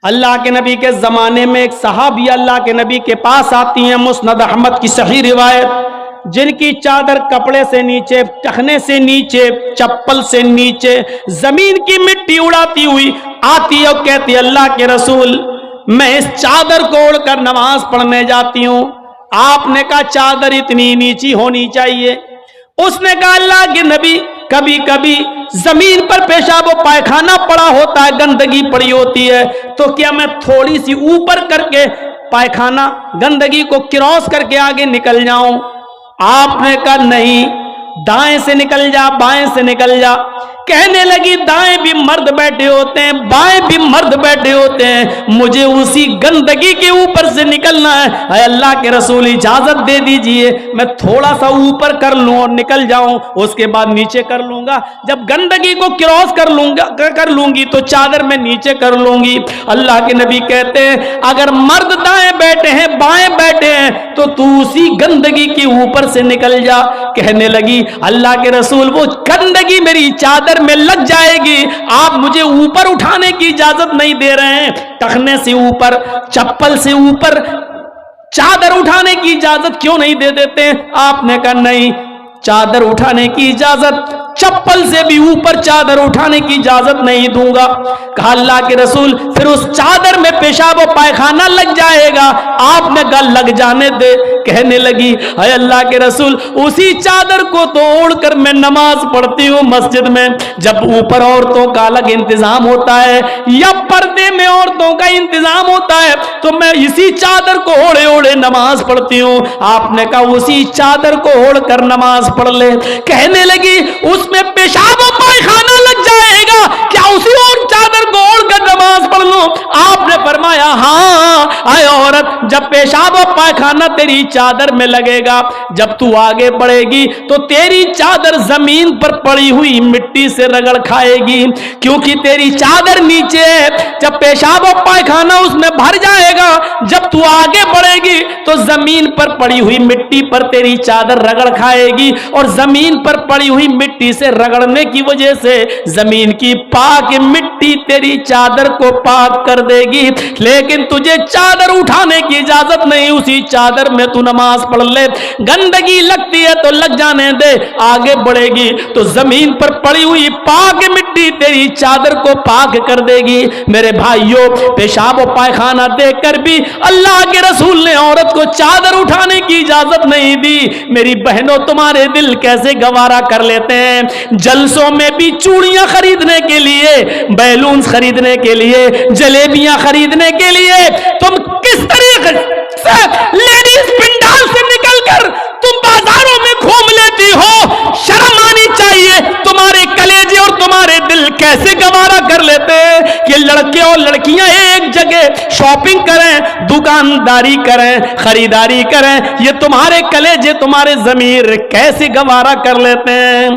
اللہ کے نبی کے زمانے میں ایک صحابی اللہ کے نبی کے پاس آتی ہیں، مسند احمد کی صحیح روایت، جن کی چادر کپڑے سے نیچے، ٹخنے سے نیچے، چپل سے نیچے زمین کی مٹی اڑاتی ہوئی آتی ہے اور کہتی ہے اللہ کے رسول میں اس چادر کو اوڑھ کر نماز پڑھنے جاتی ہوں۔ آپ نے کہا چادر اتنی نیچی ہونی چاہیے۔ اس نے کہا اللہ کے نبی کبھی کبھی زمین پر پیشاب و پائخانہ پڑا ہوتا ہے، گندگی پڑی ہوتی ہے، تو کیا میں تھوڑی سی اوپر کر کے پائخانہ گندگی کو کراس کر کے آگے نکل جاؤں؟ آپ نے کہا نہیں، دائیں سے نکل جا، بائیں سے نکل جا۔ کہنے لگی دائیں بھی مرد بیٹھے ہوتے ہیں، بائیں بھی مرد بیٹھے ہوتے ہیں، مجھے اسی گندگی کے اوپر سے نکلنا ہے۔ اے اللہ کے رسول اجازت دے دیجئے، میں تھوڑا سا اوپر کر لوں اور نکل جاؤں، اس کے بعد نیچے کر لوں گا، جب گندگی کو کراس کر لوں گی تو چادر میں نیچے کر لوں گی۔ اللہ کے نبی کہتے ہیں اگر مرد دائیں بیٹھے ہیں، بائیں بیٹھے ہیں، تو تو اسی گندگی کے اوپر سے نکل جا۔ کہنے لگی اللہ کے رسول وہ گندگی میری چادر میں لگ جائے گی، آپ مجھے اوپر اٹھانے کی اجازت نہیں دے رہے ہیں، ٹخنے سے اوپر، چپل سے اوپر چادر اٹھانے کی اجازت کیوں نہیں دے دیتے؟ آپ نے کہا نہیں، چادر اٹھانے کی اجازت، چپل سے بھی اوپر چادر اٹھانے کی اجازت نہیں دوں گا۔ کہا اللہ کے رسول پھر اس چادر میں پیشاب و پائخانہ لگ جائے گا۔ آپ نے کہا لگ جانے دے۔ کہنے لگی اے اللہ کے رسول اسی چادر کو تو اوڑھ کر میں نماز پڑھتی ہوں مسجد میں، جب اوپر عورتوں کا الگ انتظام ہوتا ہے یا پردے میں عورتوں کا انتظام ہوتا ہے تو میں اسی چادر کو اوڑھے اوڑھے نماز پڑھتی ہوں۔ آپ نے کہا اسی چادر کو اوڑھ کر نماز پڑھ لے۔ کہنے لگی اس میں پیشاب و پائخانہ لگ جائے گا، کیا اسی اور چادر کو اوڑھ کر نماز پڑھ لوں؟ آپ نے فرمایا ہاں اے عورت، جب پیشاب و پائخانہ تیری چادر میں لگے گا، جب تو آگے بڑھے گی تو تیری چادر زمین پر پڑی ہوئی مٹی سے رگڑ کھائے گی، کیونکہ تیری چادر نیچے ہے۔ جب پیشاب و پائخانہ اس میں بھر جائے گا، جب تو آگے بڑھے گی تو زمین پر پڑی ہوئی مٹی پر تیری چادر رگڑ کھائے گی، اور زمین پر پڑی ہوئی مٹی سے رگڑنے کی وجہ سے زمین کی پاک مٹی تیری چادر کو پاک کر دے گی، لیکن تجھے چادر اٹھانے کی اجازت نہیں، اسی چادر میں تو نماز پڑھ لے۔ گندگی لگتی ہے تو لگ جانے دے، آگے بڑھے گی تو زمین پر پڑی ہوئی پاک مٹی تیری چادر کو پاک کر دے گی۔ میرے بھائیوں پیشاب و پائخانہ دیکھ کر بھی اللہ کے رسول نے عورت کو چادر اٹھانے کی اجازت نہیں دی۔ میری بہنوں تمہارے دل کیسے گوارا کر لیتے ہیں، جلسوں میں بھی چوڑیاں خریدنے کے لیے، بیلونز خریدنے کے لیے، جلیبیاں خریدنے کے لیے تم کس طریقے سے لیڈیز پنڈال سے نکل کر تم بازاروں میں گھوم لیتی ہو؟ شرم آنی چاہیے۔ تمہارے کلیجے اور تمہارے دل کیسے گوارا کر لیتے ہیں کہ لڑکے اور لڑکیاں ایک جگہ شاپنگ کریں، دکانداری کریں، خریداری کریں؟ یہ تمہارے کلیجے، تمہارے ضمیر کیسے گوارا کر لیتے ہیں؟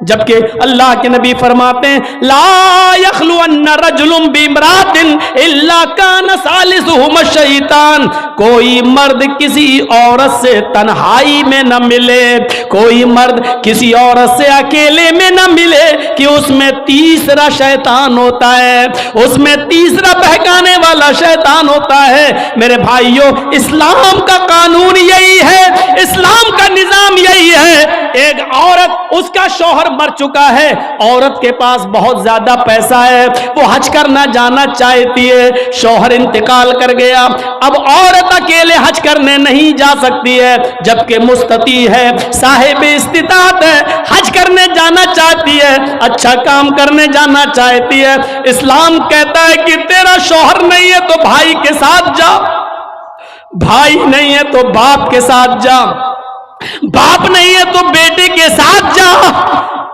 جبکہ اللہ کے نبی فرماتے ہیں لا یخلون رجل بامرأۃ الا کان ثالثہما الشیطان، کوئی مرد کسی عورت سے تنہائی میں نہ ملے، کوئی مرد کسی عورت سے اکیلے میں نہ ملے کہ اس میں تیسرا شیطان ہوتا ہے، اس میں تیسرا بہکانے والا شیطان ہوتا ہے۔ میرے بھائیوں اسلام کا قانون یہی ہے، اسلام کا نظام یہی ہے۔ ایک عورت، اس کا شوہر مر چکا ہے، عورت کے پاس بہت زیادہ پیسہ ہے، وہ حج کرنا جانا چاہتی ہے، شوہر انتقال کر گیا، اب عورت اکیلے حج کرنے نہیں جا سکتی ہے، جبکہ مستطیع ہے، صاحب استطاعت ہے، حج کرنے جانا چاہتی ہے، اچھا کام کرنے جانا چاہتی ہے۔ اسلام کہتا ہے کہ تیرا شوہر نہیں ہے تو بھائی کے ساتھ جا، بھائی نہیں ہے تو باپ کے ساتھ جا، باپ نہیں ہے تو بیٹے کے ساتھ جا،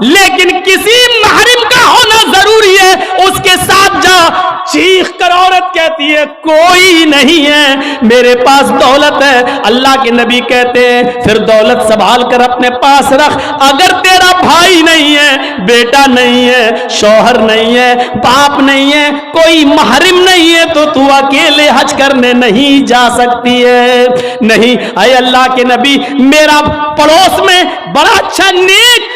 لیکن کسی محرم کا ہونا ضروری ہے، اس کے ساتھ جا۔ چیخ کر عورت کہتی ہے کوئی نہیں ہے، میرے پاس دولت ہے۔ اللہ کے نبی کہتے ہیں پھر دولت سنبھال کر اپنے پاس رکھ، اگر تیرا بھائی نہیں ہے، بیٹا نہیں ہے، شوہر نہیں ہے، باپ نہیں ہے، کوئی محرم نہیں ہے تو تو اکیلے حج کرنے نہیں جا سکتی ہے۔ نہیں، اے اللہ کے نبی، میرا پڑوس میں بڑا اچھا نیک